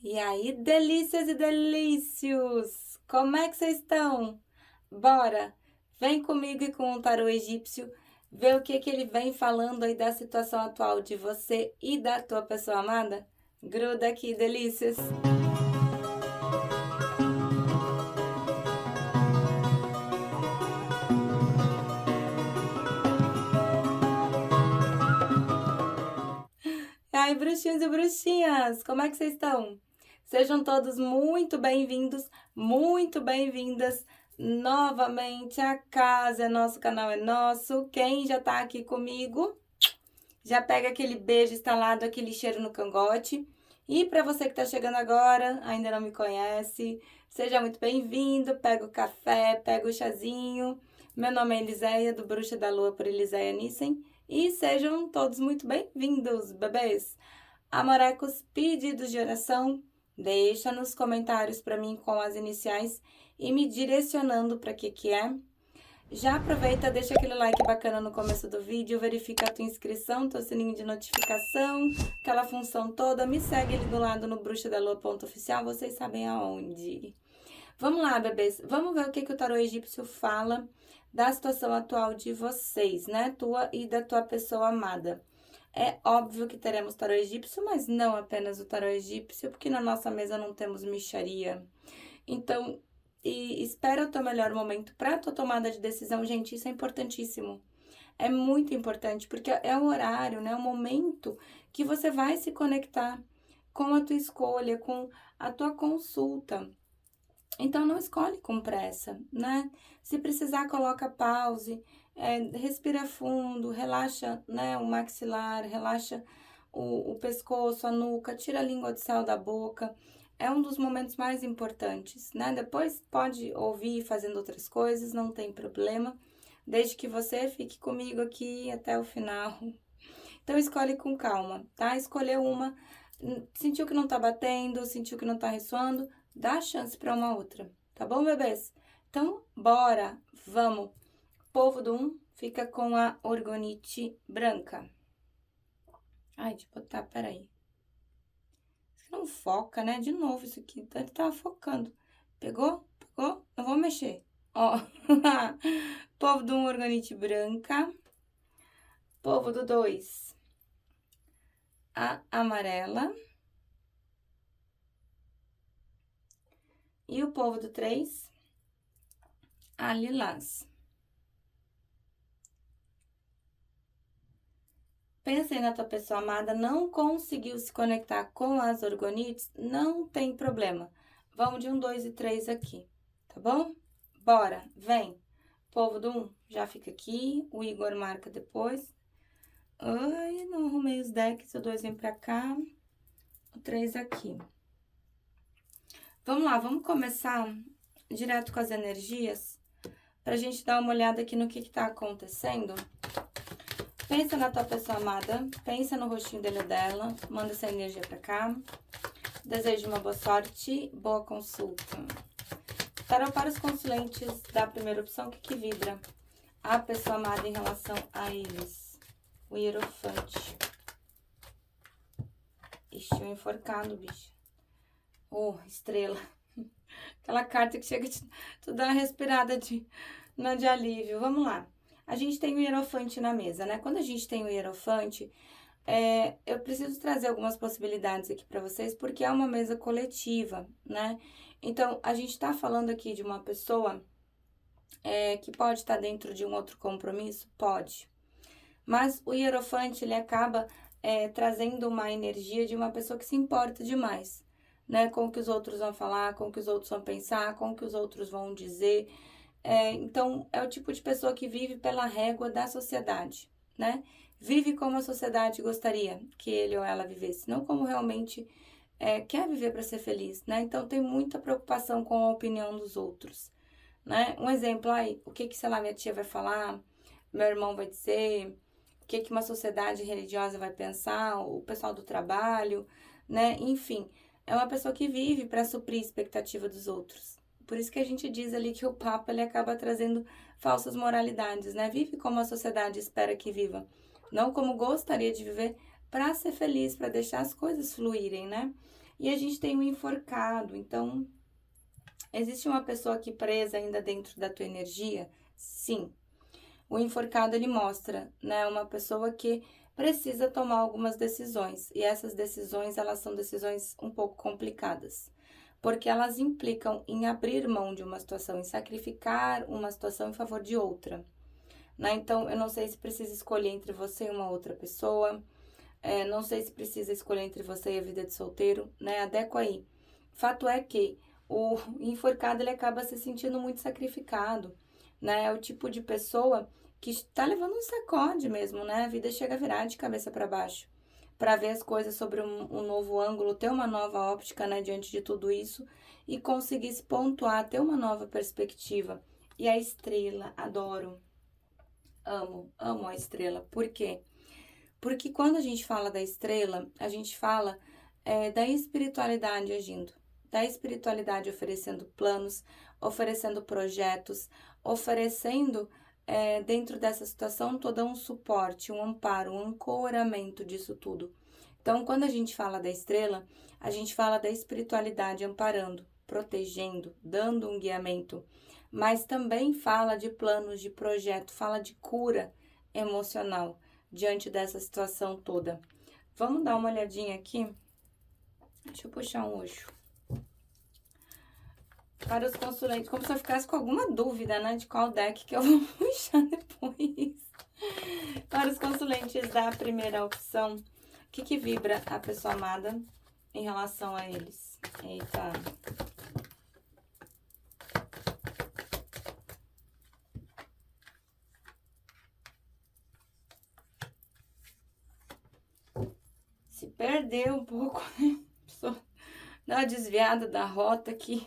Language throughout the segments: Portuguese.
E aí, delícias e delícios! Como é que vocês estão? Bora! Vem comigo e com o tarô egípcio, ver o que ele vem falando aí da situação atual de você e da tua pessoa amada? Gruda aqui, delícias! E aí, bruxinhos e bruxinhas, como é que vocês estão? Sejam todos muito bem-vindos, muito bem-vindas novamente. A casa é nosso, canal é nosso. Quem já tá aqui comigo, já pega aquele beijo instalado, aquele cheiro no cangote. E para você que tá chegando agora, ainda não me conhece, seja muito bem-vindo. Pega o café, pega o chazinho. Meu nome é Eliséia, do Bruxa da Lua por Eliséia Nissen. E sejam todos muito bem-vindos, bebês. Amorecos, pedidos de oração, deixa nos comentários para mim com as iniciais e me direcionando para que é. Já aproveita, deixa aquele like bacana no começo do vídeo, verifica a tua inscrição, teu sininho de notificação, aquela função toda. Me segue ali do lado no bruxadalua.oficial, vocês sabem aonde. Vamos lá, bebês, vamos ver o que o tarô egípcio fala da situação atual de vocês, né? Tua e da tua pessoa amada. É óbvio que teremos tarô egípcio, mas não apenas o tarô egípcio, porque na nossa mesa não temos mixaria. Então, espera o teu melhor momento para a tua tomada de decisão, gente, isso é importantíssimo. É muito importante, porque é o horário, né? O momento que você vai se conectar com a tua escolha, com a tua consulta. Então, não escolhe com pressa, né? Se precisar, coloca pause, respira fundo, relaxa, né, o maxilar, relaxa o pescoço, a nuca, tira a língua de céu da boca. É um dos momentos mais importantes, né? Depois pode ouvir fazendo outras coisas, não tem problema, desde que você fique comigo aqui até o final. Então, escolhe com calma, tá? Escolheu uma, sentiu que não tá batendo, sentiu que não tá ressoando, dá chance para uma outra, tá bom, bebês? Então, bora, vamos. Povo do 1 fica com a orgonite branca. Ai, deixa eu botar, peraí. Isso não foca, né? De novo isso aqui, ele tava focando. Pegou? Pegou? Não vou mexer. Ó, povo do 1, orgonite branca. Povo do 2, a amarela. E o povo do 3, a lilás. Pensa aí na tua pessoa amada, não conseguiu se conectar com as orgonites? Não tem problema. Vamos de 1, 2 e 3 aqui, tá bom? Bora, vem. Povo do 1, já fica aqui. O Igor marca depois. Ai, não arrumei os decks. O 2 vem pra cá. O 3 aqui. Vamos lá, vamos começar direto com as energias, pra gente dar uma olhada aqui no que tá acontecendo. Pensa na tua pessoa amada, pensa no rostinho dele ou dela, manda essa energia pra cá. Desejo uma boa sorte, boa consulta. Para os consulentes da primeira opção, o que vibra? A pessoa amada em relação a eles. O hierofante. Ixi, o enforcado, bicho. Oh, estrela. Aquela carta que chega tu dá uma respirada de alívio. Vamos lá. A gente tem o hierofante na mesa, né? Quando a gente tem o hierofante, eu preciso trazer algumas possibilidades aqui para vocês, porque é uma mesa coletiva, né? Então, a gente tá falando aqui de uma pessoa que pode estar dentro de um outro compromisso? Pode. Mas o hierofante, ele acaba trazendo uma energia de uma pessoa que se importa demais, né? Com o que os outros vão falar, com o que os outros vão pensar, com o que os outros vão dizer. Então, é o tipo de pessoa que vive pela régua da sociedade, né? Vive como a sociedade gostaria que ele ou ela vivesse, não como realmente quer viver para ser feliz, né? Então, tem muita preocupação com a opinião dos outros, né? Um exemplo, o que sei lá, minha tia vai falar, meu irmão vai dizer, o que uma sociedade religiosa vai pensar, o pessoal do trabalho, né? Enfim, é uma pessoa que vive para suprir a expectativa dos outros. Por isso que a gente diz ali que o Papa, ele acaba trazendo falsas moralidades, né? Vive como a sociedade espera que viva, não como gostaria de viver, para ser feliz, para deixar as coisas fluírem, né? E a gente tem o enforcado, então, existe uma pessoa aqui presa ainda dentro da tua energia? Sim. O enforcado, ele mostra, né, uma pessoa que precisa tomar algumas decisões. E essas decisões, elas são decisões um pouco complicadas. Porque elas implicam em abrir mão de uma situação, em sacrificar uma situação em favor de outra. Né? Então, eu não sei se precisa escolher entre você e uma outra pessoa. Não sei se precisa escolher entre você e a vida de solteiro, né? Adequa aí. Fato é que o enforcado, ele acaba se sentindo muito sacrificado, né? É o tipo de pessoa que está levando um sacode mesmo, né? A vida chega a virar de cabeça para baixo, para ver as coisas sobre um novo ângulo, ter uma nova óptica, né, diante de tudo isso e conseguir se pontuar, ter uma nova perspectiva. E a estrela, adoro. Amo a estrela. Por quê? Porque quando a gente fala da estrela, a gente fala da espiritualidade agindo, da espiritualidade oferecendo planos, oferecendo projetos, oferecendo dentro dessa situação toda um suporte, um amparo, um ancoramento disso tudo. Então, quando a gente fala da estrela, a gente fala da espiritualidade amparando, protegendo, dando um guiamento, mas também fala de planos, de projeto, fala de cura emocional diante dessa situação toda. Vamos dar uma olhadinha aqui? Deixa eu puxar um Osho. Para os consulentes, como se eu ficasse com alguma dúvida, né, de qual deck que eu vou puxar depois. Para os consulentes da primeira opção, o que vibra a pessoa amada em relação a eles? Eita. Se perdeu um pouco, né? Dá uma desviada da rota aqui.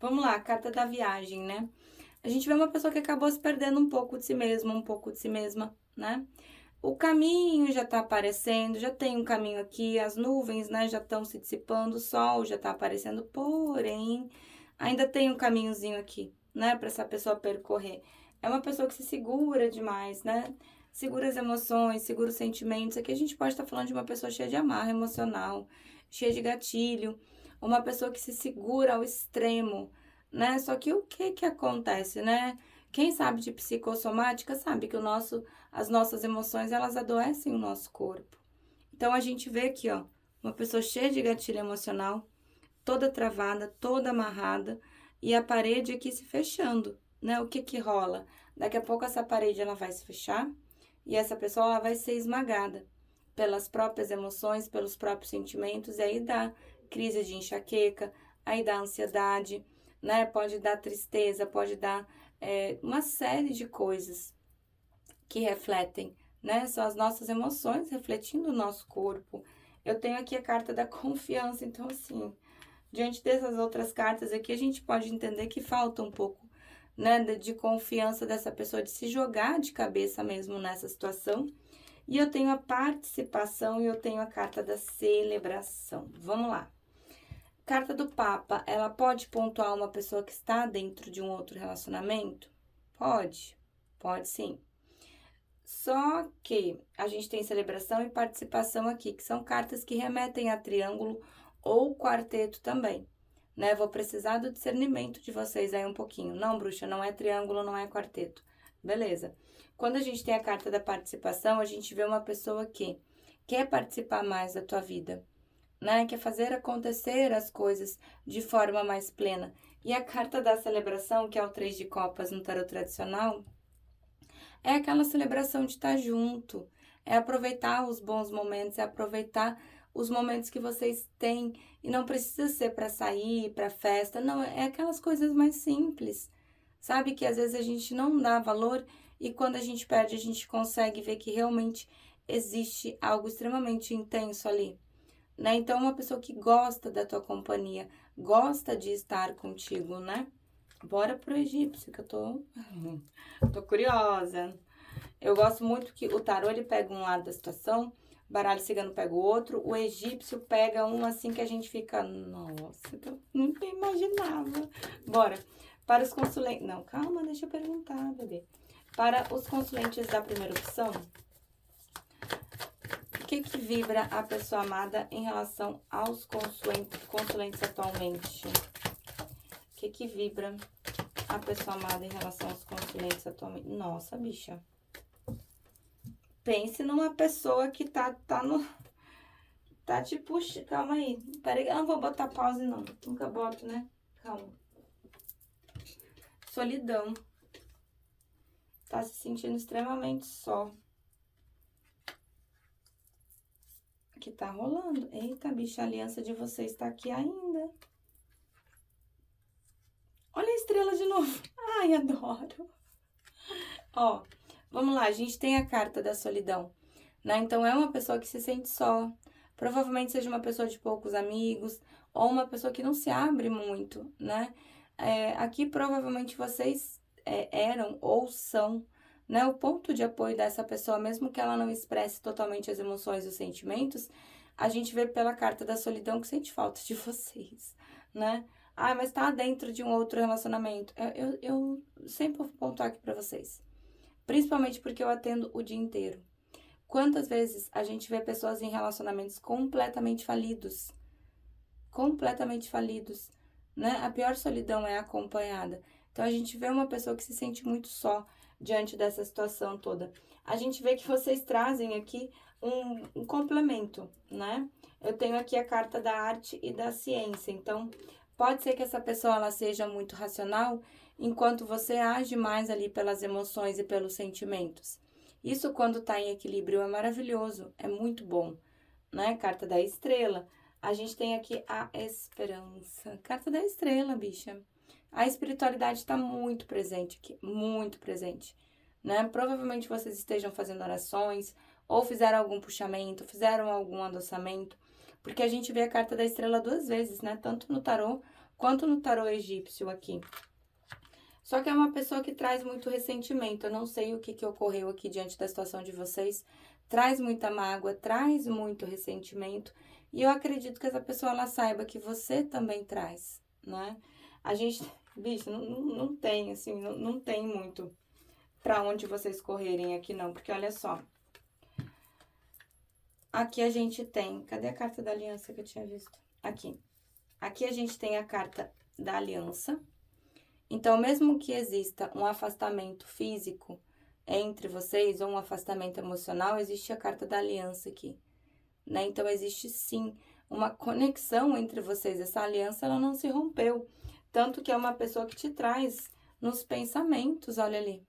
Vamos lá, carta da viagem, né? A gente vê uma pessoa que acabou se perdendo um pouco de si mesma, um pouco de si mesma, né? O caminho já tá aparecendo, já tem um caminho aqui, as nuvens, né, já estão se dissipando, o sol já tá aparecendo, porém, ainda tem um caminhozinho aqui, né, para essa pessoa percorrer. É uma pessoa que se segura demais, né? Segura as emoções, segura os sentimentos. Aqui a gente pode estar falando de uma pessoa cheia de amarra emocional, cheia de gatilho, uma pessoa que se segura ao extremo, né? Só que o que acontece, né? Quem sabe de psicossomática sabe que as nossas emoções, elas adoecem o nosso corpo. Então, a gente vê aqui, ó, uma pessoa cheia de gatilho emocional, toda travada, toda amarrada, e a parede aqui se fechando, né? O que rola? Daqui a pouco essa parede, ela vai se fechar, e essa pessoa, ela vai ser esmagada pelas próprias emoções, pelos próprios sentimentos, e aí dá crise de enxaqueca, aí dá ansiedade, né? Pode dar tristeza, pode dar uma série de coisas que refletem, né? São as nossas emoções refletindo o nosso corpo. Eu tenho aqui a carta da confiança, então assim, diante dessas outras cartas aqui, a gente pode entender que falta um pouco, né, de confiança dessa pessoa, de se jogar de cabeça mesmo nessa situação. E eu tenho a participação e eu tenho a carta da celebração. Vamos lá. Carta do Papa, ela pode pontuar uma pessoa que está dentro de um outro relacionamento? Pode sim. Só que a gente tem celebração e participação aqui, que são cartas que remetem a triângulo ou quarteto também, né? Vou precisar do discernimento de vocês aí um pouquinho. Não, bruxa, não é triângulo, não é quarteto. Beleza. Quando a gente tem a carta da participação, a gente vê uma pessoa que quer participar mais da tua vida, né? Quer fazer acontecer as coisas de forma mais plena. E a carta da celebração, que é o 3 de copas no tarot tradicional, é aquela celebração de estar junto, é aproveitar os bons momentos, é aproveitar os momentos que vocês têm, e não precisa ser para sair, para festa, não, é aquelas coisas mais simples, sabe? Que às vezes a gente não dá valor e quando a gente perde, a gente consegue ver que realmente existe algo extremamente intenso ali, né? Então, uma pessoa que gosta da tua companhia, gosta de estar contigo, né? Bora pro egípcio, que eu tô curiosa. Eu gosto muito que o tarô, ele pega um lado da situação, o baralho cigano pega o outro, o egípcio pega um assim que a gente fica, nossa, eu nunca imaginava. Bora. Para os consulentes... Não, calma, deixa eu perguntar, bebê. Para os consulentes da primeira opção, O que vibra a pessoa amada em relação aos consulentes atualmente? O que vibra a pessoa amada em relação aos consulentes atualmente? Nossa, bicha. Pense numa pessoa que tá te puxando. Calma aí. Peraí, eu não vou botar pause, não. Nunca boto, né? Calma. Solidão. Tá se sentindo extremamente só. Que tá rolando. Eita, bicha, a aliança de vocês tá aqui ainda. Olha a estrela de novo. Ai, adoro. Ó, vamos lá. A gente tem a carta da solidão, né? Então, é uma pessoa que se sente só. Provavelmente seja uma pessoa de poucos amigos ou uma pessoa que não se abre muito, né? Aqui, provavelmente, vocês eram ou são, né, o ponto de apoio dessa pessoa, mesmo que ela não expresse totalmente as emoções e os sentimentos, a gente vê pela carta da solidão que sente falta de vocês, né? Ah, mas tá dentro de um outro relacionamento. Eu sempre vou pontuar aqui pra vocês, principalmente porque eu atendo o dia inteiro. Quantas vezes a gente vê pessoas em relacionamentos completamente falidos, né? A pior solidão é acompanhada. Então, a gente vê uma pessoa que se sente muito só diante dessa situação toda. A gente vê que vocês trazem aqui um complemento, né? Eu tenho aqui a carta da arte e da ciência. Então, pode ser que essa pessoa ela seja muito racional, enquanto você age mais ali pelas emoções e pelos sentimentos. Isso, quando tá em equilíbrio, é maravilhoso, é muito bom, né? Carta da estrela. A gente tem aqui a esperança. Carta da estrela, bicha. A espiritualidade está muito presente aqui, muito presente, né? Provavelmente vocês estejam fazendo orações, ou fizeram algum puxamento, fizeram algum adoçamento, porque a gente vê a carta da estrela 2 vezes, né? Tanto no tarô, quanto no tarô egípcio aqui. Só que é uma pessoa que traz muito ressentimento. Eu não sei o que ocorreu aqui diante da situação de vocês. Traz muita mágoa, traz muito ressentimento. E eu acredito que essa pessoa, ela saiba que você também traz, né? A gente, bicho, não tem, assim, não tem muito pra onde vocês correrem aqui, não. Porque olha só. Aqui a gente tem... Cadê a carta da aliança que eu tinha visto? Aqui. Aqui a gente tem a carta da aliança. Então, mesmo que exista um afastamento físico entre vocês, ou um afastamento emocional, existe a carta da aliança aqui, né? Então, existe sim uma conexão entre vocês. Essa aliança, ela não se rompeu. Tanto que é uma pessoa que te traz nos pensamentos, olha ali,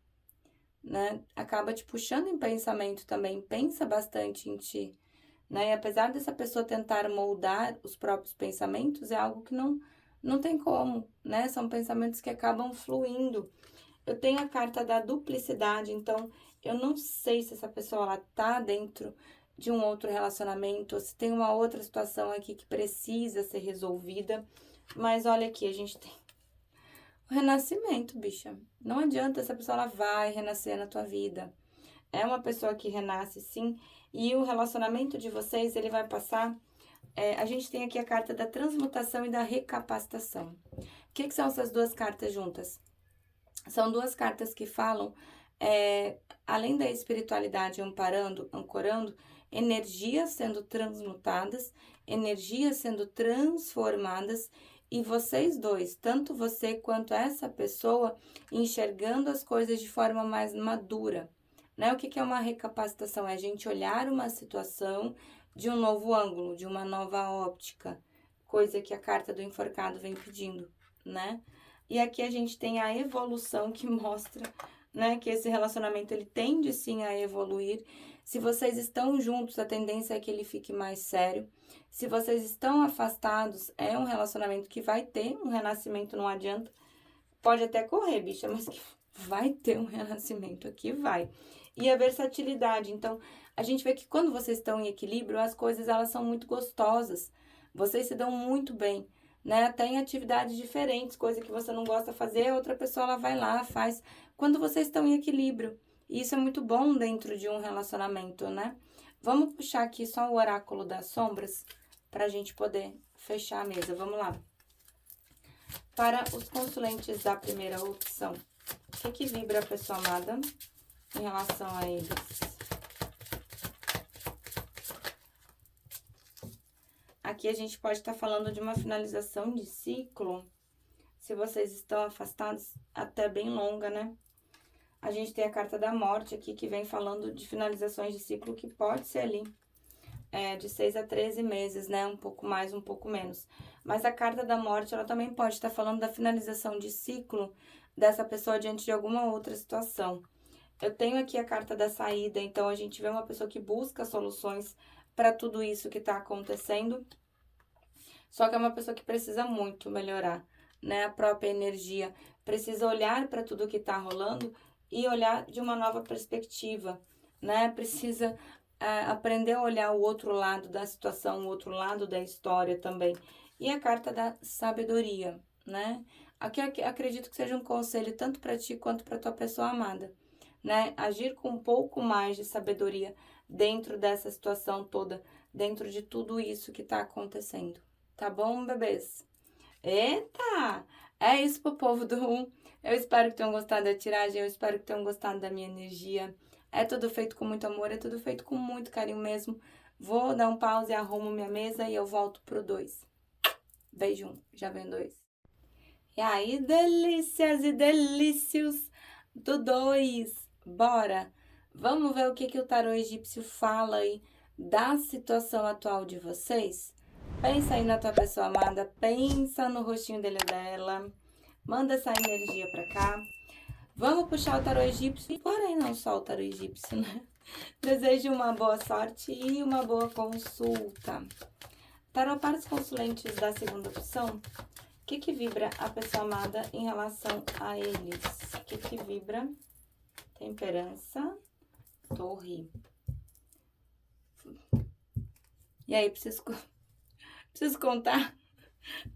né? Acaba te puxando em pensamento também, pensa bastante em ti, né? E apesar dessa pessoa tentar moldar os próprios pensamentos, é algo que não tem como, né? São pensamentos que acabam fluindo. Eu tenho a carta da duplicidade, então eu não sei se essa pessoa ela tá dentro de um outro relacionamento, ou se tem uma outra situação aqui que precisa ser resolvida. Mas olha aqui, a gente tem o renascimento, bicha. Não adianta, essa pessoa ela vai renascer na tua vida. É uma pessoa que renasce, sim, e o relacionamento de vocês, ele vai passar... a gente tem aqui a carta da transmutação e da recapacitação. O que são essas duas cartas juntas? São duas cartas que falam, além da espiritualidade ancorando, energias sendo transmutadas, energias sendo transformadas, e vocês dois, tanto você quanto essa pessoa, enxergando as coisas de forma mais madura, né? O que é uma recapacitação? É a gente olhar uma situação de um novo ângulo, de uma nova óptica, coisa que a carta do enforcado vem pedindo, né? E aqui a gente tem a evolução que mostra, né, que esse relacionamento ele tende sim a evoluir. Se vocês estão juntos, a tendência é que ele fique mais sério. Se vocês estão afastados, é um relacionamento que vai ter um renascimento, não adianta. Pode até correr, bicha, mas que vai ter um renascimento aqui, vai. E a versatilidade, então, a gente vê que quando vocês estão em equilíbrio, as coisas elas são muito gostosas. Vocês se dão muito bem, né? Até em atividades diferentes, coisa que você não gosta de fazer, a outra pessoa ela vai lá, faz. Quando vocês estão em equilíbrio. E isso é muito bom dentro de um relacionamento, né? Vamos puxar aqui só o oráculo das sombras pra gente poder fechar a mesa. Vamos lá. Para os consulentes da primeira opção, o que vibra a pessoa amada em relação a eles? Aqui a gente pode estar falando de uma finalização de ciclo, se vocês estão afastados, até bem longa, né? A gente tem a carta da morte aqui, que vem falando de finalizações de ciclo, que pode ser ali, de 6 a 13 meses, né? Um pouco mais, um pouco menos. Mas a carta da morte, ela também pode estar falando da finalização de ciclo dessa pessoa diante de alguma outra situação. Eu tenho aqui a carta da saída, então a gente vê uma pessoa que busca soluções para tudo isso que está acontecendo. Só que é uma pessoa que precisa muito melhorar, né? A própria energia. Precisa olhar para tudo que está rolando e olhar de uma nova perspectiva, né? Precisa aprender a olhar o outro lado da situação, o outro lado da história também. E a carta da sabedoria, né? Aqui acredito que seja um conselho tanto para ti quanto para tua pessoa amada, né? Agir com um pouco mais de sabedoria dentro dessa situação toda, dentro de tudo isso que está acontecendo. Tá bom, bebês? Eita! É isso pro povo do 1. Eu espero que tenham gostado da tiragem, eu espero que tenham gostado da minha energia. É tudo feito com muito amor, é tudo feito com muito carinho mesmo. Vou dar um pause, arrumo minha mesa e eu volto pro 2. Beijo 1, já vem 2. E aí, delícias e delícios do 2. Bora! Vamos ver o que o tarô egípcio fala aí da situação atual de vocês? Pensa aí na tua pessoa amada, pensa no rostinho dele ou dela. Manda essa energia pra cá. Vamos puxar o tarô egípcio, porém não só o tarô egípcio, né? Desejo uma boa sorte e uma boa consulta. Tarô para os consulentes da segunda opção. O que vibra a pessoa amada em relação a eles? O que vibra? Temperança, torre. E aí, preciso contar?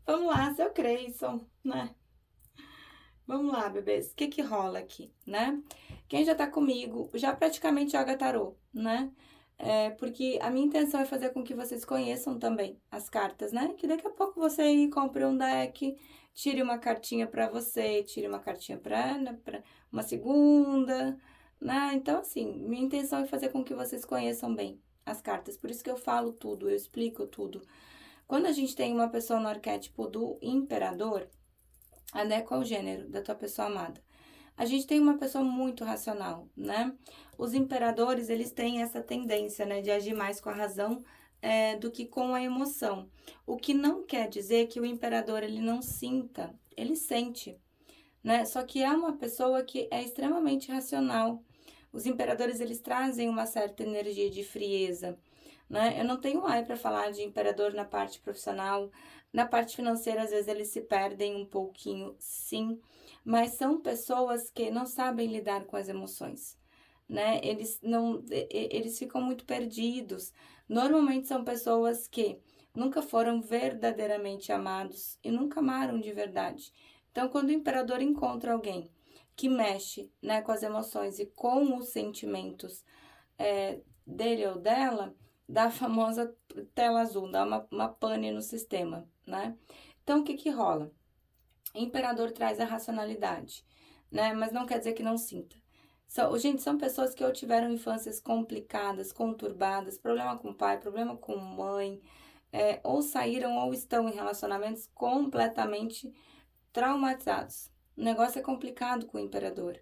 Vamos lá, seu Creyson, né? Vamos lá, bebês. O que rola aqui, né? Quem já tá comigo já praticamente joga tarô, né? Porque a minha intenção é fazer com que vocês conheçam também as cartas, né? Que daqui a pouco você aí compre um deck, tire uma cartinha pra você, tire uma cartinha pra uma segunda, né? Então, assim, minha intenção é fazer com que vocês conheçam bem as cartas. Por isso que eu falo tudo, eu explico tudo. Quando a gente tem uma pessoa no arquétipo do imperador, adequa ao gênero da tua pessoa amada. A gente tem uma pessoa muito racional, né? Os imperadores, eles têm essa tendência, né, de agir mais com a razão do que com a emoção. O que não quer dizer que o imperador, ele não sinta, ele sente, né? Só que é uma pessoa que é extremamente racional. Os imperadores, eles trazem uma certa energia de frieza, né? Eu não tenho ai para falar de imperador na parte profissional, na parte financeira, às vezes eles se perdem um pouquinho, sim, mas são pessoas que não sabem lidar com as emoções, né? Eles ficam muito perdidos. Normalmente são pessoas que nunca foram verdadeiramente amados e nunca amaram de verdade. Então, quando o imperador encontra alguém que mexe, né, com as emoções e com os sentimentos dele ou dela, dá a famosa tela azul, dá uma pane no sistema, né? Então, o que rola? O imperador traz a racionalidade, né? Mas não quer dizer que não sinta. Gente, são pessoas que ou tiveram infâncias complicadas, conturbadas, problema com pai, problema com mãe, ou saíram ou estão em relacionamentos completamente traumatizados. O negócio é complicado com o imperador,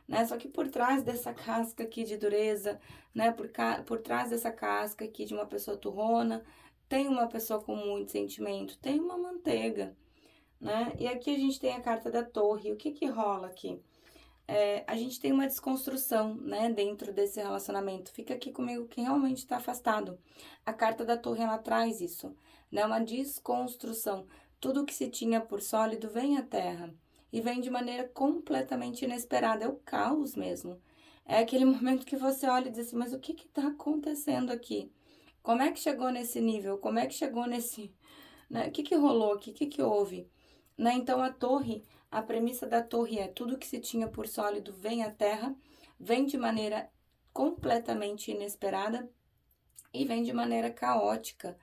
né? Só que por trás dessa casca aqui de dureza, né? Por trás dessa casca aqui de uma pessoa turrona, tem uma pessoa com muito sentimento, tem uma manteiga, né? E aqui a gente tem a carta da torre. O que rola aqui? A gente tem uma desconstrução, né, dentro desse relacionamento. Fica aqui comigo quem realmente está afastado. A carta da torre, ela traz isso, né? Uma desconstrução. Tudo que se tinha por sólido vem à terra. E vem de maneira completamente inesperada. É o caos mesmo. É aquele momento que você olha e diz assim, mas o que está acontecendo aqui? Como é que chegou nesse nível? Como é que chegou nesse... Né? O que rolou aqui? O que houve? Né? Então, a premissa da torre é tudo que se tinha por sólido vem à terra, vem de maneira completamente inesperada e vem de maneira caótica,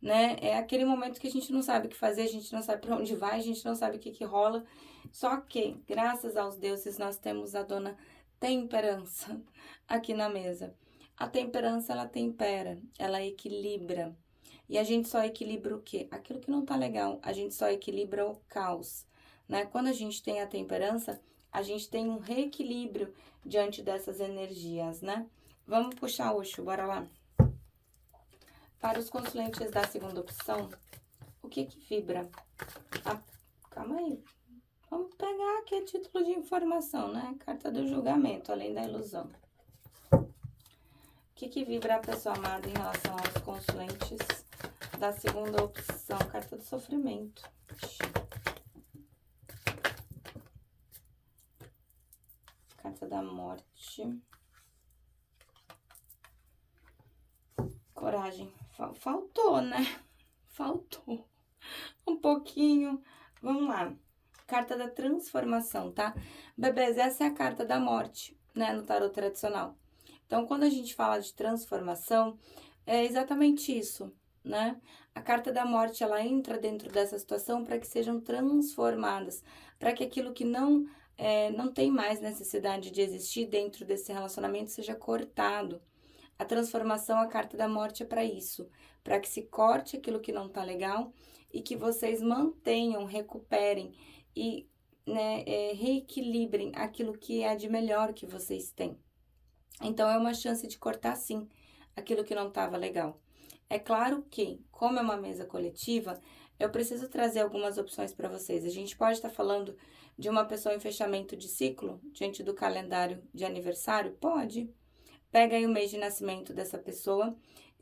né? É aquele momento que a gente não sabe o que fazer, a gente não sabe para onde vai, a gente não sabe o que rola. Só que, graças aos deuses, nós temos a dona temperança aqui na mesa. A temperança, ela tempera, ela equilibra. E a gente só equilibra o quê? Aquilo que não tá legal. A gente só equilibra o caos, né? Quando a gente tem a temperança, a gente tem um reequilíbrio diante dessas energias, né? Vamos puxar o Osho, bora lá. Para os consulentes da segunda opção, o que vibra? Calma aí. Vamos pegar aqui a título de informação, né? Carta do julgamento, além da ilusão. O que vibra a pessoa amada em relação aos consulentes da segunda opção? Carta do sofrimento. Carta da morte. Coragem. Faltou, né? Faltou um pouquinho. Vamos lá. Carta da transformação, tá? Bebês, essa é a carta da morte, né? No tarot tradicional. Então, quando a gente fala de transformação, é exatamente isso, né? A carta da morte, ela entra dentro dessa situação para que sejam transformadas, para que aquilo que não tem mais necessidade de existir dentro desse relacionamento seja cortado. A transformação, a carta da morte é para isso, para que se corte aquilo que não tá legal e que vocês mantenham, recuperem e, né, reequilibrem aquilo que é de melhor que vocês têm. Então, é uma chance de cortar, sim, aquilo que não estava legal. É claro que, como é uma mesa coletiva, eu preciso trazer algumas opções para vocês. A gente pode estar falando de uma pessoa em fechamento de ciclo, diante do calendário de aniversário? Pode. Pega aí o mês de nascimento dessa pessoa,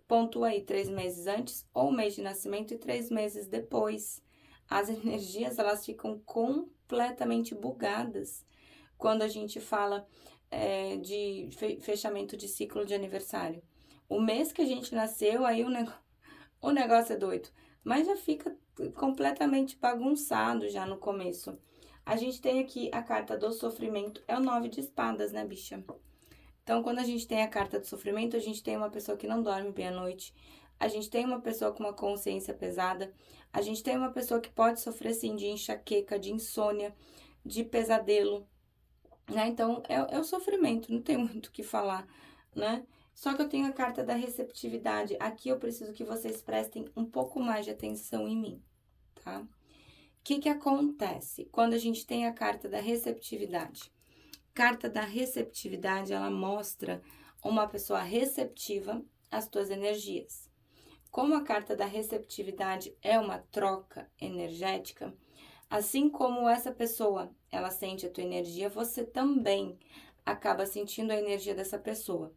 pontua aí 3 meses antes, ou o mês de nascimento e 3 meses depois. As energias, elas ficam completamente bugadas quando a gente fala de fechamento de ciclo de aniversário. O mês que a gente nasceu, aí o negócio é doido, mas já fica completamente bagunçado já no começo. A gente tem aqui a carta do sofrimento, é o 9 de espadas, né, bicha? Então, quando a gente tem a carta do sofrimento, a gente tem uma pessoa que não dorme bem à noite, a gente tem uma pessoa com uma consciência pesada, a gente tem uma pessoa que pode sofrer, sim, de enxaqueca, de insônia, de pesadelo, né? Então, é o sofrimento, não tem muito o que falar, né? Só que eu tenho a carta da receptividade. Aqui eu preciso que vocês prestem um pouco mais de atenção em mim, tá? O que acontece quando a gente tem a carta da receptividade? Carta da receptividade, ela mostra uma pessoa receptiva às tuas energias. Como a carta da receptividade é uma troca energética, assim como essa pessoa, ela sente a tua energia, você também acaba sentindo a energia dessa pessoa.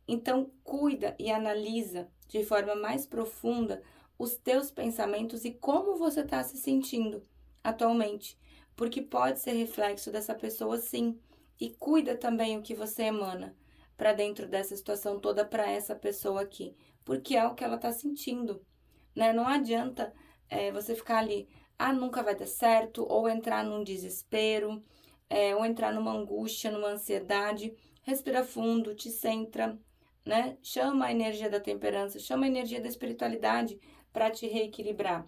Então, cuida e analisa de forma mais profunda os teus pensamentos e como você está se sentindo atualmente, porque pode ser reflexo dessa pessoa, sim. E cuida também o que você emana para dentro dessa situação toda para essa pessoa aqui, porque é o que ela está sentindo, né? Não adianta você ficar ali, nunca vai dar certo, ou entrar num desespero, ou entrar numa angústia, numa ansiedade. Respira fundo, te centra, né? Chama a energia da temperança, chama a energia da espiritualidade para te reequilibrar.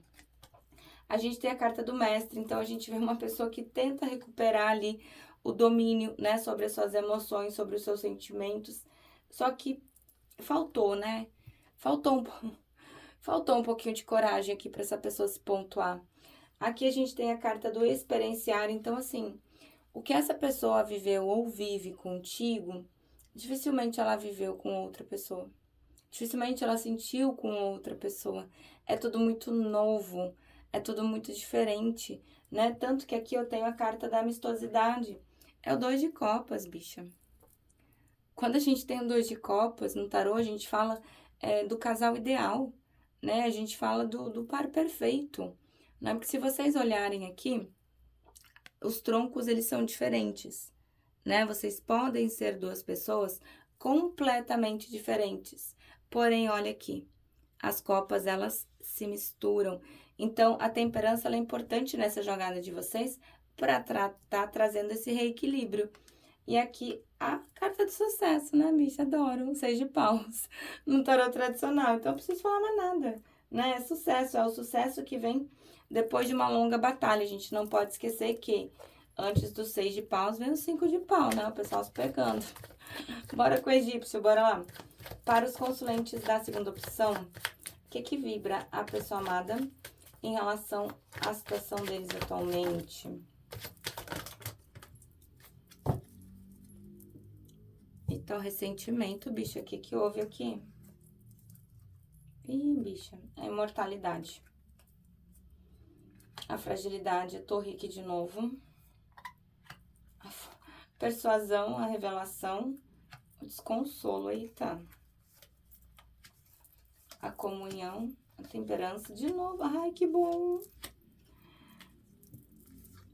A gente tem a carta do mestre, então a gente vê uma pessoa que tenta recuperar ali o domínio, né, sobre as suas emoções, sobre os seus sentimentos. Só que faltou, né? Faltou um pouquinho de coragem aqui para essa pessoa se pontuar. Aqui a gente tem a carta do experienciar, então assim, o que essa pessoa viveu ou vive contigo, dificilmente ela viveu com outra pessoa. Dificilmente ela sentiu com outra pessoa. É tudo muito novo, é tudo muito diferente, né? Tanto que aqui eu tenho a carta da amistosidade. É o 2 de copas, bicha. Quando a gente tem o 2 de copas no tarô, a gente fala do casal ideal, né? A gente fala do par perfeito, né? Porque se vocês olharem aqui, os troncos, eles são diferentes, né? Vocês podem ser 2 pessoas completamente diferentes. Porém, olha aqui, as copas, elas se misturam. Então, a temperança, ela é importante nessa jogada de vocês para tá trazendo esse reequilíbrio. E aqui, a carta do sucesso, né, bicha? Adoro, 6 de paus, no tarot tradicional. Então, não preciso falar mais nada, né? É sucesso, é o sucesso que vem depois de uma longa batalha. A gente não pode esquecer que antes do 6 de paus vem o 5 de pau, né? O pessoal se pegando. Bora com o egípcio, bora lá. Para os consulentes da segunda opção, o que vibra a pessoa amada em relação à situação deles atualmente? Então, ressentimento, bicha, o que houve aqui? Ih, bicha, a imortalidade. A fragilidade, a torre aqui de novo. A persuasão, a revelação, o desconsolo, aí tá. A comunhão, a temperança, de novo, ai, que bom.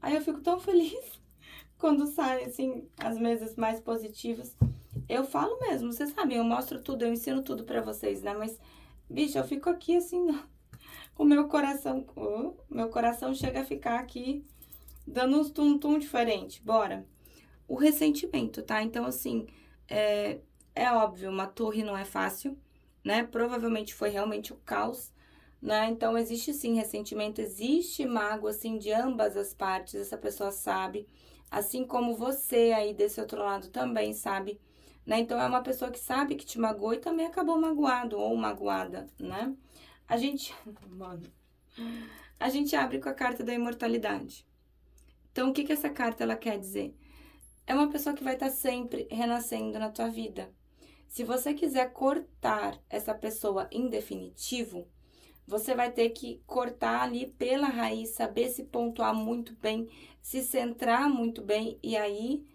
Aí eu fico tão feliz quando saem, assim, as mesas mais positivas. Eu falo mesmo, vocês sabem, eu mostro tudo, eu ensino tudo pra vocês, né? Mas, bicho, eu fico aqui, assim, o meu coração chega a ficar aqui, dando uns tum-tum diferente. Bora. O ressentimento, tá? Então, assim, é óbvio, uma torre não é fácil, né? Provavelmente foi realmente o caos, né? Então, existe sim ressentimento, existe mágoa, assim, de ambas as partes, essa pessoa sabe, assim como você aí desse outro lado também sabe, né? Então, é uma pessoa que sabe que te magoou e também acabou magoado ou magoada, né? A gente, mano, a gente abre com a carta da imortalidade. Então, o que essa carta ela quer dizer? É uma pessoa que vai estar sempre renascendo na tua vida. Se você quiser cortar essa pessoa em definitivo, você vai ter que cortar ali pela raiz, saber se pontuar muito bem, se centrar muito bem e aí,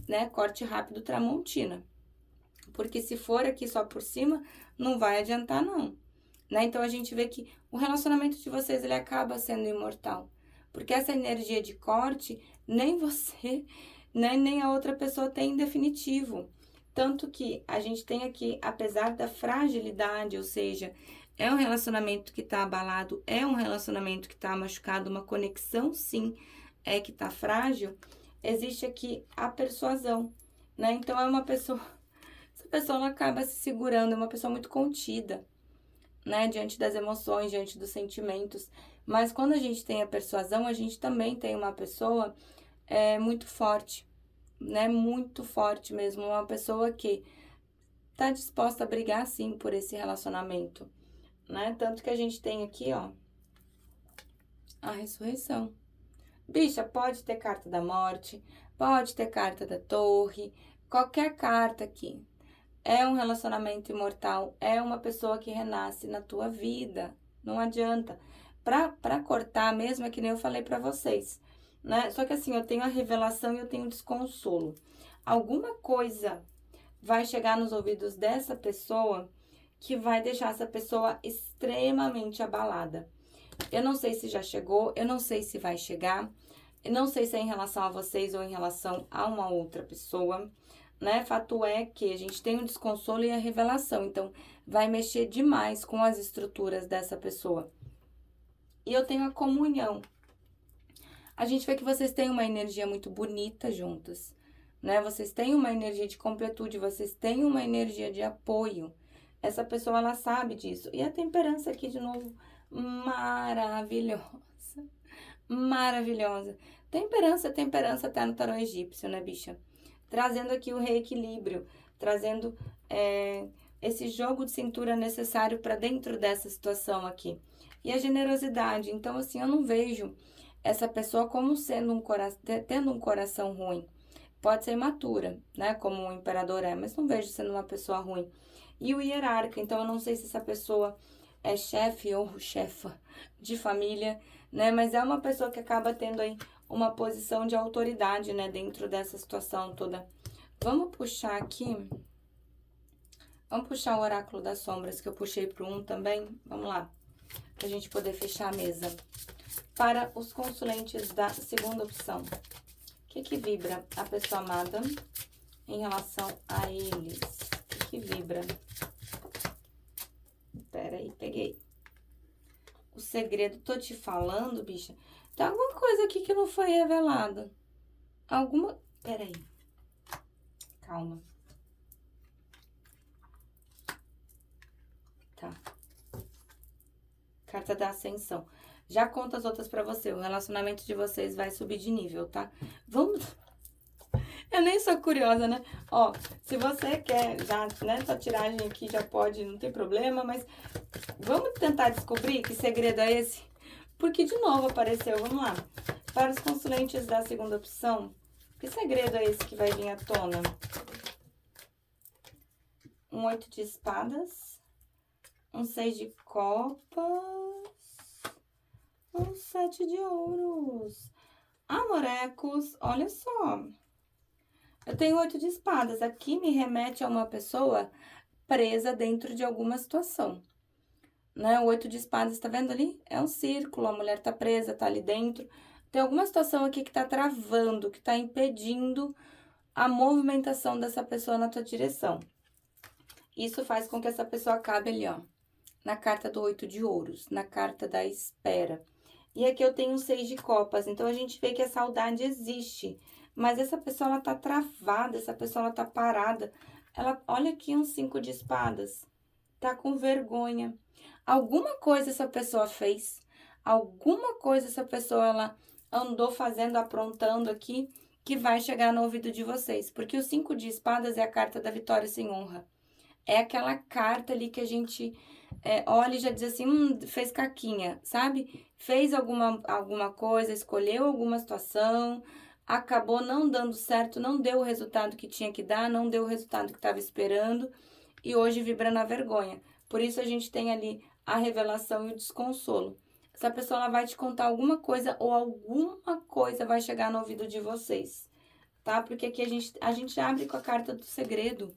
né, corte rápido Tramontina. Porque se for aqui só por cima, não vai adiantar não, né? Então a gente vê que o relacionamento de vocês ele acaba sendo imortal. Porque essa energia de corte, nem você, né, nem a outra pessoa tem em definitivo. Tanto que a gente tem aqui, apesar da fragilidade, ou seja, é um relacionamento que tá abalado, é um relacionamento que tá machucado, uma conexão sim, é que tá frágil, existe aqui a persuasão, né? Então é uma pessoa, essa pessoa ela acaba se segurando, é uma pessoa muito contida, né? Diante das emoções, diante dos sentimentos. Mas quando a gente tem a persuasão, a gente também tem uma pessoa muito forte, né? Muito forte mesmo, uma pessoa que tá disposta a brigar sim por esse relacionamento, né? Tanto que a gente tem aqui, ó, a ressurreição. Bicha, pode ter carta da morte, pode ter carta da torre, qualquer carta aqui. É um relacionamento imortal, é uma pessoa que renasce na tua vida. Não adianta. Pra cortar mesmo, é que nem eu falei pra vocês, né? Só que assim, eu tenho a revelação e eu tenho o desconsolo. Alguma coisa vai chegar nos ouvidos dessa pessoa que vai deixar essa pessoa extremamente abalada. Eu não sei se já chegou, eu não sei se vai chegar, eu não sei se é em relação a vocês ou em relação a uma outra pessoa, né? Fato é que a gente tem o desconsolo e a revelação, então vai mexer demais com as estruturas dessa pessoa. E eu tenho a comunhão. A gente vê que vocês têm uma energia muito bonita juntas, né? Vocês têm uma energia de completude, vocês têm uma energia de apoio. Essa pessoa, ela sabe disso. E a temperança aqui, de novo, maravilhosa. Maravilhosa. Temperança até no tarô egípcio, né, bicha? Trazendo aqui o reequilíbrio, trazendo esse jogo de cintura necessário para dentro dessa situação aqui. E a generosidade. Então, assim, eu não vejo essa pessoa como sendo tendo um coração ruim. Pode ser imatura, né? Como o imperador é, mas não vejo sendo uma pessoa ruim. E o hierarca, então eu não sei se essa pessoa é chefe ou chefa de família, né? Mas é uma pessoa que acaba tendo aí uma posição de autoridade, né? Dentro dessa situação toda. Vamos puxar aqui. Vamos puxar o oráculo das sombras que eu puxei pro 1 também. Vamos lá. Pra gente poder fechar a mesa. Para os consulentes da segunda opção. O que vibra a pessoa amada em relação a eles? O que vibra? Pera aí, peguei. O segredo, tô te falando, bicha. Tem alguma coisa aqui que não foi revelada. Pera aí. Calma. Tá. Carta da ascensão. Já conto as outras pra você. O relacionamento de vocês vai subir de nível, tá? Vamos... Eu nem sou curiosa, né? Ó, se você quer já, né, sua tiragem aqui já pode, não tem problema, mas vamos tentar descobrir que segredo é esse? Porque de novo apareceu, vamos lá. Para os consulentes da segunda opção, que segredo é esse que vai vir à tona? Um 8 de espadas, um 6 de copas, um 7 de ouros. Amorecos, olha só. Eu tenho 8 de espadas. Aqui me remete a uma pessoa presa dentro de alguma situação. Né? O 8 de espadas, tá vendo ali? É um círculo, a mulher tá presa, tá ali dentro. Tem alguma situação aqui que tá travando, que tá impedindo a movimentação dessa pessoa na tua direção. Isso faz com que essa pessoa acabe ali, ó, na carta do 8 de ouros, na carta da espera. E aqui eu tenho 6 de copas, então a gente vê que a saudade existe, mas essa pessoa, ela tá travada, essa pessoa, ela tá parada. Ela, olha aqui um 5 de espadas, tá com vergonha. Alguma coisa essa pessoa fez, alguma coisa essa pessoa, ela andou fazendo, aprontando aqui, que vai chegar no ouvido de vocês. Porque o 5 de espadas é a carta da vitória sem honra. É aquela carta ali que a gente olha e já diz assim, fez caquinha, sabe? Fez alguma coisa, escolheu alguma situação, acabou não dando certo, não deu o resultado que tinha que dar, não deu o resultado que estava esperando e hoje vibra na vergonha. Por isso a gente tem ali a revelação e o desconsolo. Essa pessoa, ela vai te contar alguma coisa ou alguma coisa vai chegar no ouvido de vocês, tá? Porque aqui a gente abre com a carta do segredo.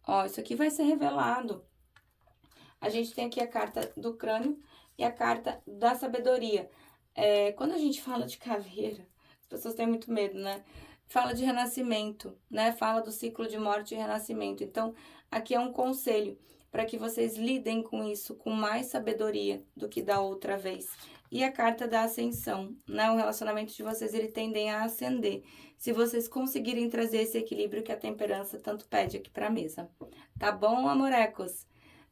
Ó, isso aqui vai ser revelado. A gente tem aqui a carta do crânio e a carta da sabedoria. Quando a gente fala de caveira, as pessoas têm muito medo, né? Fala de renascimento, né? Fala do ciclo de morte e renascimento. Então, aqui é um conselho para que vocês lidem com isso com mais sabedoria do que da outra vez. E a carta da ascensão, né? O relacionamento de vocês, ele tendem a ascender. Se vocês conseguirem trazer esse equilíbrio que a temperança tanto pede aqui para a mesa. Tá bom, amorecos?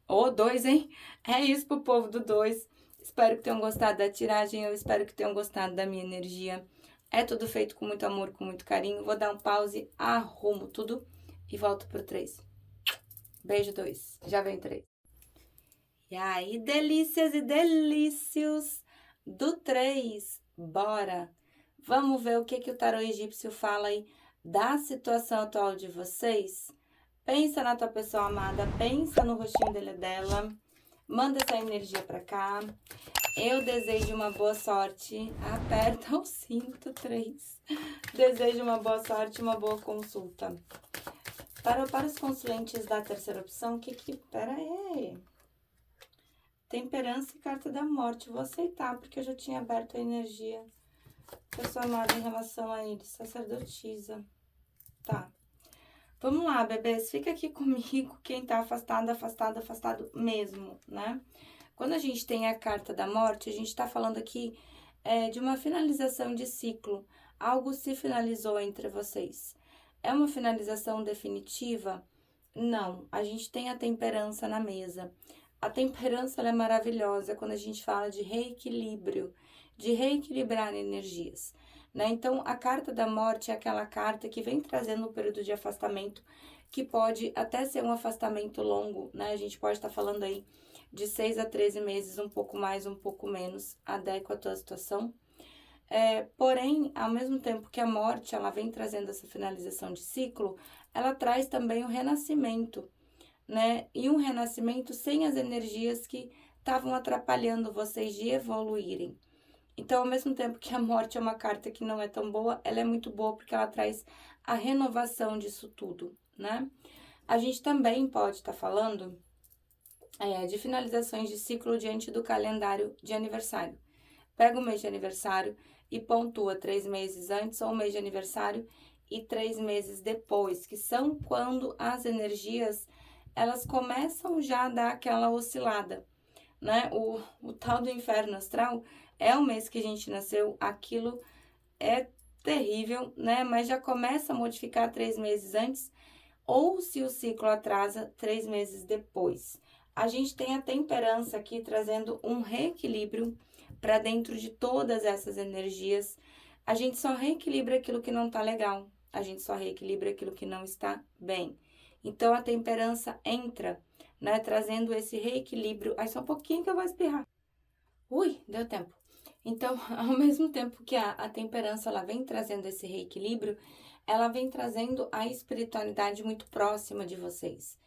Ô, 2, hein? É isso pro povo do 2. Espero que tenham gostado da tiragem, eu espero que tenham gostado da minha energia. É tudo feito com muito amor, com muito carinho. Vou dar um pause, arrumo tudo e volto pro 3. Beijo, 2. Já vem 3. E aí, delícias e delícios do 3. Bora! Vamos ver o que o tarô egípcio fala aí da situação atual de vocês? Pensa na tua pessoa amada, pensa no rostinho dele dela, manda essa energia pra cá. Eu desejo uma boa sorte, aperta o cinto, 3. Desejo uma boa sorte, uma boa consulta. Para os consulentes da terceira opção, pera aí. Temperança e carta da morte, vou aceitar, porque eu já tinha aberto a energia. Pessoa amada em relação a ele, sacerdotisa. Tá. Vamos lá, bebês, fica aqui comigo, quem tá afastado, afastado mesmo, né? Quando a gente tem a carta da morte, a gente tá falando aqui de uma finalização de ciclo. Algo se finalizou entre vocês. É uma finalização definitiva? Não, a gente tem a temperança na mesa. A temperança, ela é maravilhosa quando a gente fala de reequilíbrio, de reequilibrar energias. Né? Então, a carta da morte é aquela carta que vem trazendo um período de afastamento, que pode até ser um afastamento longo, né? A gente pode estar falando aí de 6 a 13 meses, um pouco mais, um pouco menos, adequa a tua situação. Porém, ao mesmo tempo que a morte, ela vem trazendo essa finalização de ciclo, ela traz também o renascimento, né? E um renascimento sem as energias que estavam atrapalhando vocês de evoluírem. Então, ao mesmo tempo que a morte é uma carta que não é tão boa, ela é muito boa porque ela traz a renovação disso tudo, né? A gente também pode estar falando de finalizações de ciclo diante do calendário de aniversário. Pega o mês de aniversário e pontua 3 meses antes ou o mês de aniversário e 3 meses depois, que são quando as energias, elas começam já a dar aquela oscilada, né? O tal do inferno astral é o mês que a gente nasceu, aquilo é terrível, né? Mas já começa a modificar 3 meses antes, ou se o ciclo atrasa 3 meses depois. A gente tem a temperança aqui trazendo um reequilíbrio para dentro de todas essas energias. A gente só reequilibra aquilo que não tá legal. a gente só reequilibra aquilo que não está bem. Então, a temperança entra, né, trazendo esse reequilíbrio. Aí, só um pouquinho que eu vou espirrar. Ui, deu tempo. Então, ao mesmo tempo que a temperança, ela vem trazendo esse reequilíbrio, ela vem trazendo a espiritualidade muito próxima de vocês,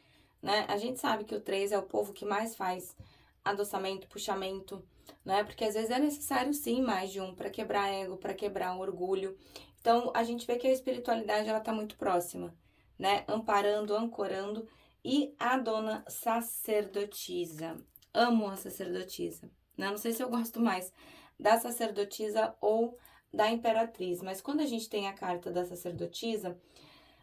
né? A gente sabe que o 3 é o povo que mais faz adoçamento, puxamento, né? Porque às vezes é necessário sim mais de um para quebrar ego, para quebrar o orgulho. Então a gente vê que a espiritualidade ela tá muito próxima, né? Amparando, ancorando e a dona sacerdotisa. Amo a sacerdotisa, né? Não sei se eu gosto mais da sacerdotisa ou da imperatriz, mas quando a gente tem a carta da sacerdotisa,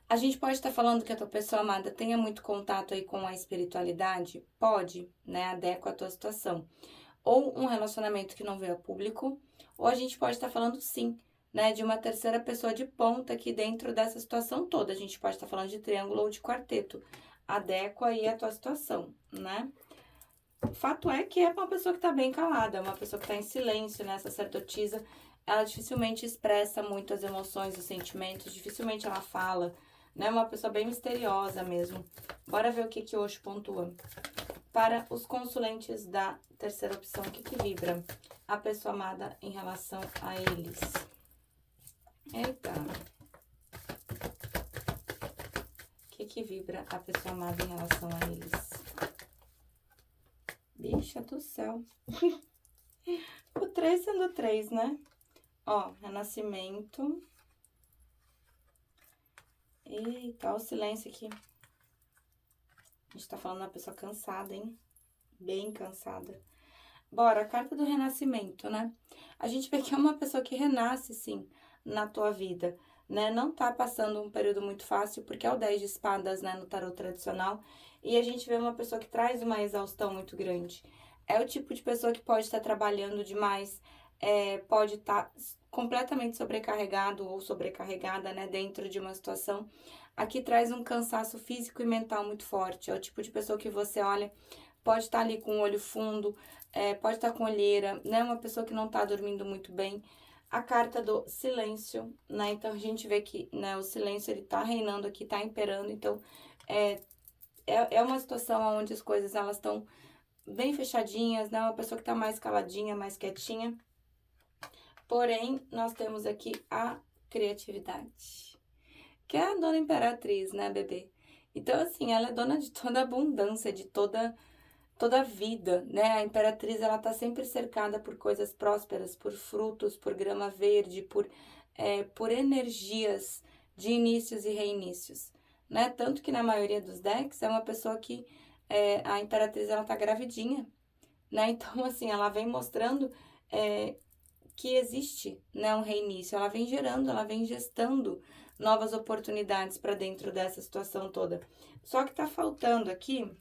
a gente pode estar falando que a tua pessoa amada tenha muito contato aí com a espiritualidade? Pode, né? Adequa a tua situação. Ou um relacionamento que não veio a público, ou a gente pode estar falando sim, né? De uma terceira pessoa de ponta aqui dentro dessa situação toda. A gente pode estar falando de triângulo ou de quarteto. Adequa aí a tua situação, né? O fato é que é uma pessoa que tá bem calada, é uma pessoa que tá em silêncio, né? Essa sacerdotisa, ela dificilmente expressa muito as emoções, os sentimentos, dificilmente ela fala, né? Uma pessoa bem misteriosa mesmo. Bora ver o que que Osho pontua. Para os consulentes da terceira opção, o que que vibra a pessoa amada em relação a eles? Eita! O que que vibra a pessoa amada em relação a eles? Bicha do céu. O 3 sendo 3, né? Ó, renascimento. Eita, ó o silêncio aqui. A gente tá falando de uma pessoa cansada, hein? Bem cansada. Bora, a carta do renascimento, né? A gente vê que é uma pessoa que renasce, sim, na tua vida, né? Não tá passando um período muito fácil, porque é o 10 de espadas, né, no tarot tradicional. E a gente vê uma pessoa que traz uma exaustão muito grande. É o tipo de pessoa que pode estar trabalhando demais, pode estar completamente sobrecarregado ou sobrecarregada, né, dentro de uma situação. Aqui traz um cansaço físico e mental muito forte. É o tipo de pessoa que você olha, pode estar ali com o olho fundo, pode estar com olheira, né, uma pessoa que não está dormindo muito bem. A carta do silêncio, né, então a gente vê que, né, o silêncio ele tá reinando aqui, tá imperando, então é uma situação onde as coisas elas estão bem fechadinhas, né? Uma pessoa que tá mais caladinha, mais quietinha. Porém, nós temos aqui a criatividade, que é a dona imperatriz, né, bebê? Então, assim, ela é dona de toda a abundância, de toda a vida, né? A imperatriz, ela tá sempre cercada por coisas prósperas, por frutos, por grama verde, por energias de inícios e reinícios, né? Tanto que na maioria dos decks é uma pessoa que a imperatriz, ela tá gravidinha, né? Então, assim, ela vem mostrando que existe, né, um reinício, ela vem gerando, ela vem gestando novas oportunidades para dentro dessa situação toda. Só que tá faltando aqui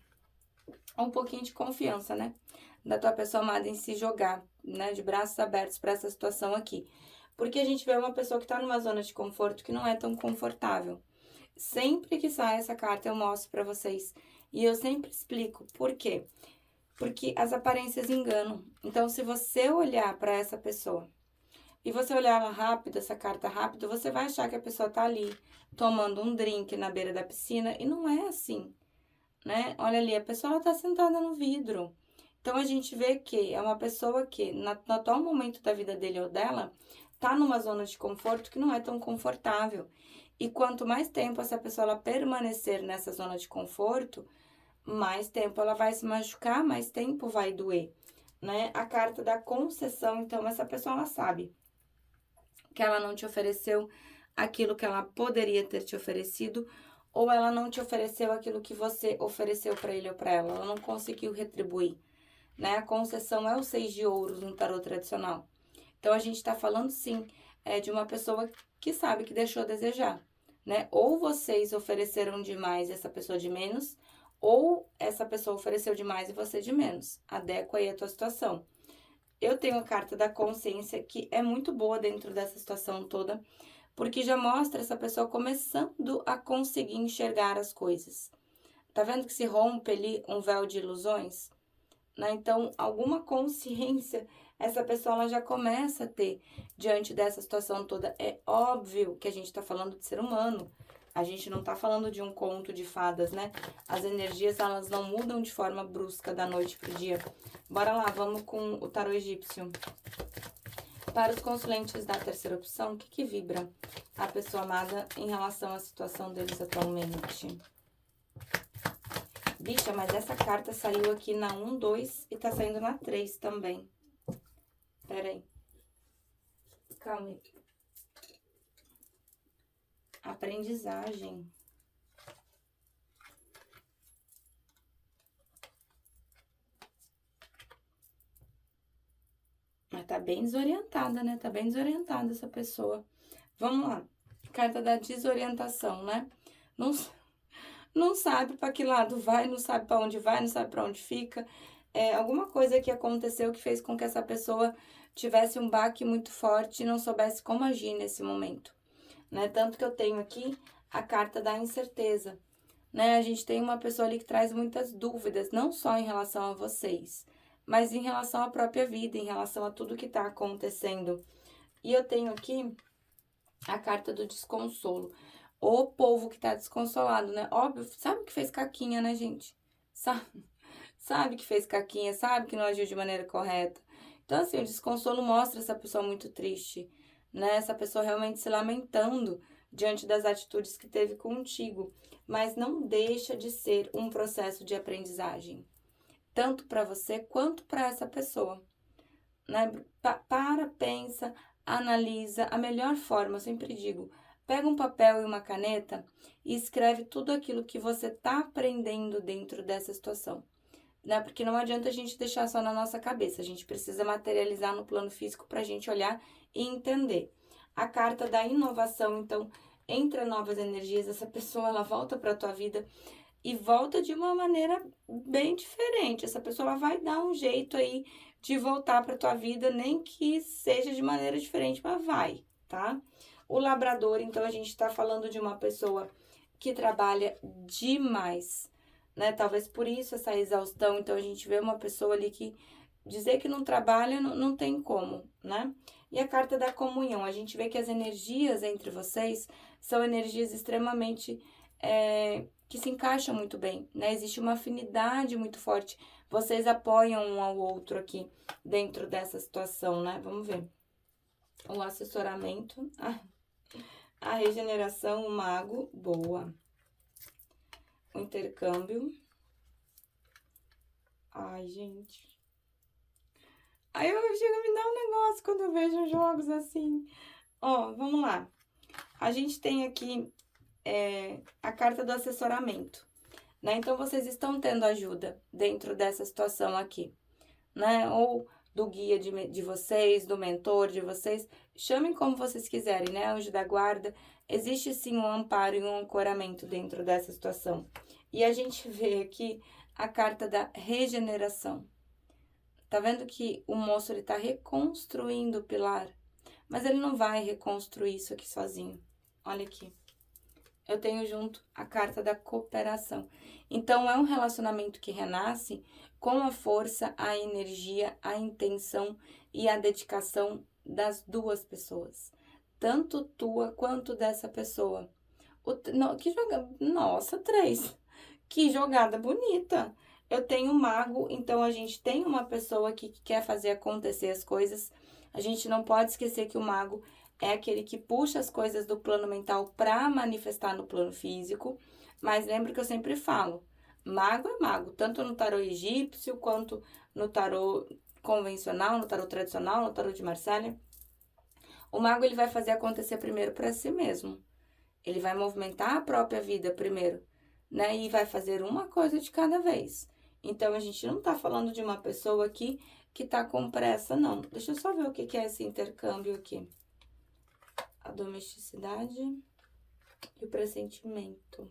um pouquinho de confiança, né, da tua pessoa amada em se jogar, né, de braços abertos para essa situação aqui. Porque a gente vê uma pessoa que tá numa zona de conforto que não é tão confortável. Sempre que sai essa carta eu mostro para vocês e eu sempre explico por quê. Porque as aparências enganam. Então, se você olhar para essa pessoa e você olhar ela rápido, essa carta rápido, você vai achar que a pessoa tá ali tomando um drink na beira da piscina e não é assim, né? Olha ali, a pessoa ela tá sentada no vidro. Então, a gente vê que é uma pessoa que, no atual momento da vida dele ou dela, tá numa zona de conforto que não é tão confortável. E quanto mais tempo essa pessoa ela permanecer nessa zona de conforto, mais tempo ela vai se machucar, mais tempo vai doer, né? A carta da concessão, então, essa pessoa ela sabe que ela não te ofereceu aquilo que ela poderia ter te oferecido, ou ela não te ofereceu aquilo que você ofereceu para ele ou para ela não conseguiu retribuir, né? A concessão é o 6 de ouros no tarot tradicional. Então, a gente está falando, sim, de uma pessoa que sabe que deixou a desejar, né? Ou vocês ofereceram demais e essa pessoa de menos, ou essa pessoa ofereceu demais e você de menos. Adequa aí a tua situação. Eu tenho a carta da consciência, que é muito boa dentro dessa situação toda, porque já mostra essa pessoa começando a conseguir enxergar as coisas. Tá vendo que se rompe ali um véu de ilusões? Né? Então, alguma consciência essa pessoa ela já começa a ter, diante dessa situação toda, é óbvio que a gente tá falando de ser humano, a gente não tá falando de um conto de fadas, né? As energias, elas não mudam de forma brusca da noite pro dia. Bora lá, vamos com o tarô egípcio. Para os consulentes da terceira opção, o que vibra a pessoa amada em relação à situação deles atualmente? Bicha, mas essa carta saiu aqui na 1, 2 e tá saindo na 3 também. Pera aí. Calma aí. Aprendizagem. Mas tá bem desorientada, né? Tá bem desorientada essa pessoa. Vamos lá. Carta da desorientação, né? Não sabe para que lado vai, não sabe para onde vai, não sabe para onde fica. É alguma coisa que aconteceu que fez com que essa pessoa tivesse um baque muito forte e não soubesse como agir nesse momento, né? Tanto que eu tenho aqui a carta da incerteza, né? A gente tem uma pessoa ali que traz muitas dúvidas, não só em relação a vocês, mas em relação à própria vida, em relação a tudo que tá acontecendo. E eu tenho aqui a carta do desconsolo. O povo que tá desconsolado, né? Óbvio, sabe que fez caquinha, né, gente? Sabe que fez caquinha, sabe que não agiu de maneira correta. Então, assim, o desconsolo mostra essa pessoa muito triste, né? Essa pessoa realmente se lamentando diante das atitudes que teve contigo. Mas não deixa de ser um processo de aprendizagem, tanto para você quanto para essa pessoa, né? Pensa, analisa. A melhor forma, eu sempre digo, pega um papel e uma caneta e escreve tudo aquilo que você tá aprendendo dentro dessa situação, né? Porque não adianta a gente deixar só na nossa cabeça, a gente precisa materializar no plano físico pra gente olhar e entender. A carta da inovação, então, entra novas energias, essa pessoa ela volta pra tua vida e volta de uma maneira bem diferente. Essa pessoa ela vai dar um jeito aí de voltar pra tua vida, nem que seja de maneira diferente, mas vai, tá? O labrador, então, a gente tá falando de uma pessoa que trabalha demais, né? Talvez por isso essa exaustão. Então, a gente vê uma pessoa ali que dizer que não trabalha não tem como, né? E a carta da comunhão, a gente vê que as energias entre vocês são energias extremamente que se encaixam muito bem, né? Existe uma afinidade muito forte. Vocês apoiam um ao outro aqui dentro dessa situação, né? Vamos ver. O assessoramento, a regeneração, o mago, boa. O intercâmbio. Ai, gente. Aí eu chego a me dar um negócio quando eu vejo jogos assim. Ó, vamos lá. A gente tem aqui a carta do assessoramento, né? Então, vocês estão tendo ajuda dentro dessa situação aqui, né? Ou do guia de vocês, do mentor de vocês. Chamem como vocês quiserem, né? Anjo da guarda. Existe sim um amparo e um ancoramento dentro dessa situação. E a gente vê aqui a carta da regeneração. Tá vendo que o moço ele tá reconstruindo o pilar, mas ele não vai reconstruir isso aqui sozinho. Olha aqui. Eu tenho junto a carta da cooperação. Então, é um relacionamento que renasce com a força, a energia, a intenção e a dedicação das duas pessoas. Tanto tua quanto dessa pessoa. Nossa, 3. Que jogada bonita. Eu tenho um mago, então a gente tem uma pessoa aqui que quer fazer acontecer as coisas. A gente não pode esquecer que o mago é aquele que puxa as coisas do plano mental para manifestar no plano físico. Mas lembra que eu sempre falo, mago é mago, tanto no tarô egípcio, quanto no tarô convencional, no tarô tradicional, no tarô de Marselha. O mago ele vai fazer acontecer primeiro para si mesmo. Ele vai movimentar a própria vida primeiro, né? E vai fazer uma coisa de cada vez. Então, a gente não tá falando de uma pessoa aqui que tá com pressa, não. Deixa eu só ver o que é esse intercâmbio aqui. A domesticidade e o pressentimento.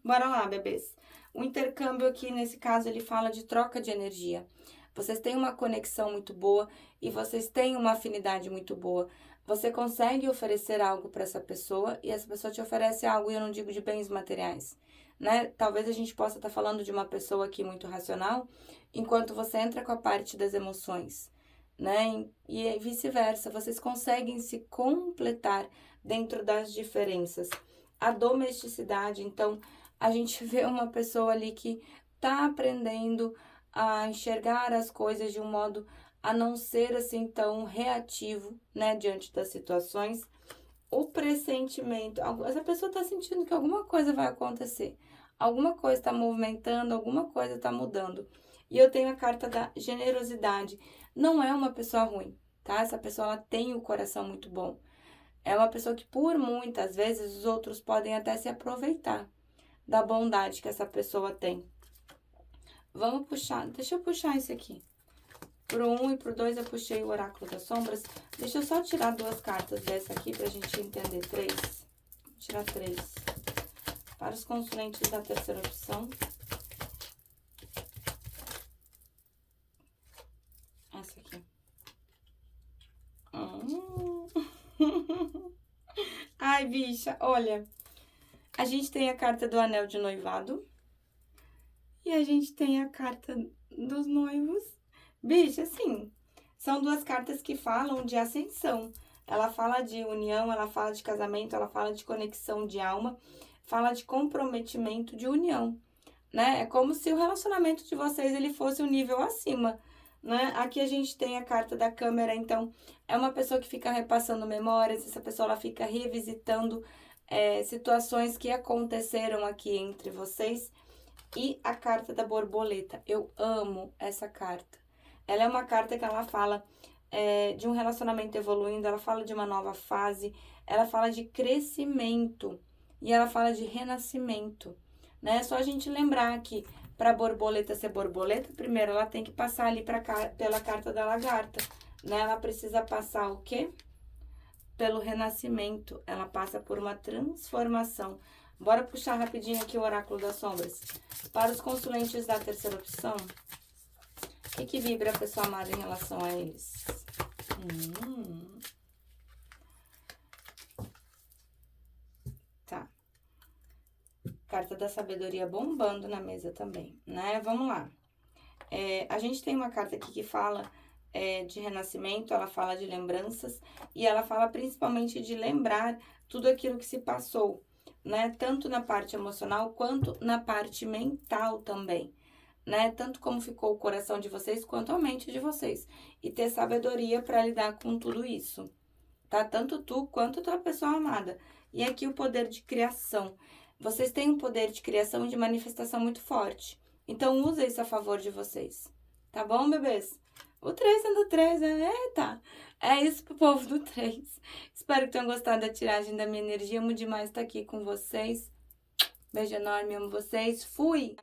Bora lá, bebês. O intercâmbio aqui, nesse caso, ele fala de troca de energia. Vocês têm uma conexão muito boa e vocês têm uma afinidade muito boa. Você consegue oferecer algo para essa pessoa e essa pessoa te oferece algo, e eu não digo de bens materiais, né? Talvez a gente possa estar falando de uma pessoa aqui muito racional, enquanto você entra com a parte das emoções, né? E vice-versa, vocês conseguem se completar dentro das diferenças. A domesticidade, então, a gente vê uma pessoa ali que tá aprendendo a enxergar as coisas de um modo a não ser assim tão reativo, né, diante das situações. O pressentimento, essa pessoa tá sentindo que alguma coisa vai acontecer, alguma coisa está movimentando, alguma coisa está mudando. E eu tenho a carta da generosidade. Não é uma pessoa ruim, tá? Essa pessoa ela tem o coração muito bom. É uma pessoa que por muitas vezes os outros podem até se aproveitar da bondade que essa pessoa tem. Vamos puxar, deixa eu puxar esse aqui. Pro 1 e pro 2 eu puxei o Oráculo das Sombras. Deixa eu só tirar 2 cartas dessa aqui pra gente entender 3. Vou tirar 3. Para os consulentes da terceira opção. Essa aqui. Ai, bicha, olha. A gente tem a carta do Anel de Noivado. E a gente tem a carta dos noivos. Bicha, assim, são 2 cartas que falam de ascensão. Ela fala de união, ela fala de casamento, ela fala de conexão de alma, fala de comprometimento de união, né? É como se o relacionamento de vocês ele fosse um nível acima, né? Aqui a gente tem a carta da câmera, então é uma pessoa que fica repassando memórias, essa pessoa ela fica revisitando situações que aconteceram aqui entre vocês. E a carta da borboleta, eu amo essa carta. Ela é uma carta que ela fala de um relacionamento evoluindo, ela fala de uma nova fase, ela fala de crescimento e ela fala de renascimento, né? É só a gente lembrar que para a borboleta ser borboleta, primeiro ela tem que passar ali pela carta da lagarta, né? Ela precisa passar o quê? Pelo renascimento, ela passa por uma transformação. Bora puxar rapidinho aqui o Oráculo das Sombras. Para os consulentes da terceira opção, o que vibra a pessoa amada em relação a eles? Tá. Carta da sabedoria bombando na mesa também, né? Vamos lá. A gente tem uma carta aqui que fala de renascimento, ela fala de lembranças e ela fala principalmente de lembrar tudo aquilo que se passou, né? Tanto na parte emocional quanto na parte mental também, né? Tanto como ficou o coração de vocês quanto a mente de vocês. E ter sabedoria para lidar com tudo isso, tá? Tanto tu quanto tua pessoa amada. E aqui o poder de criação. Vocês têm um poder de criação e de manifestação muito forte. Então, usa isso a favor de vocês. Tá bom, bebês? O 3 sendo 3, né? Eita! É isso pro povo do 3. Espero que tenham gostado da tiragem da minha energia. Amo demais estar aqui com vocês. Beijo enorme, amo vocês. Fui!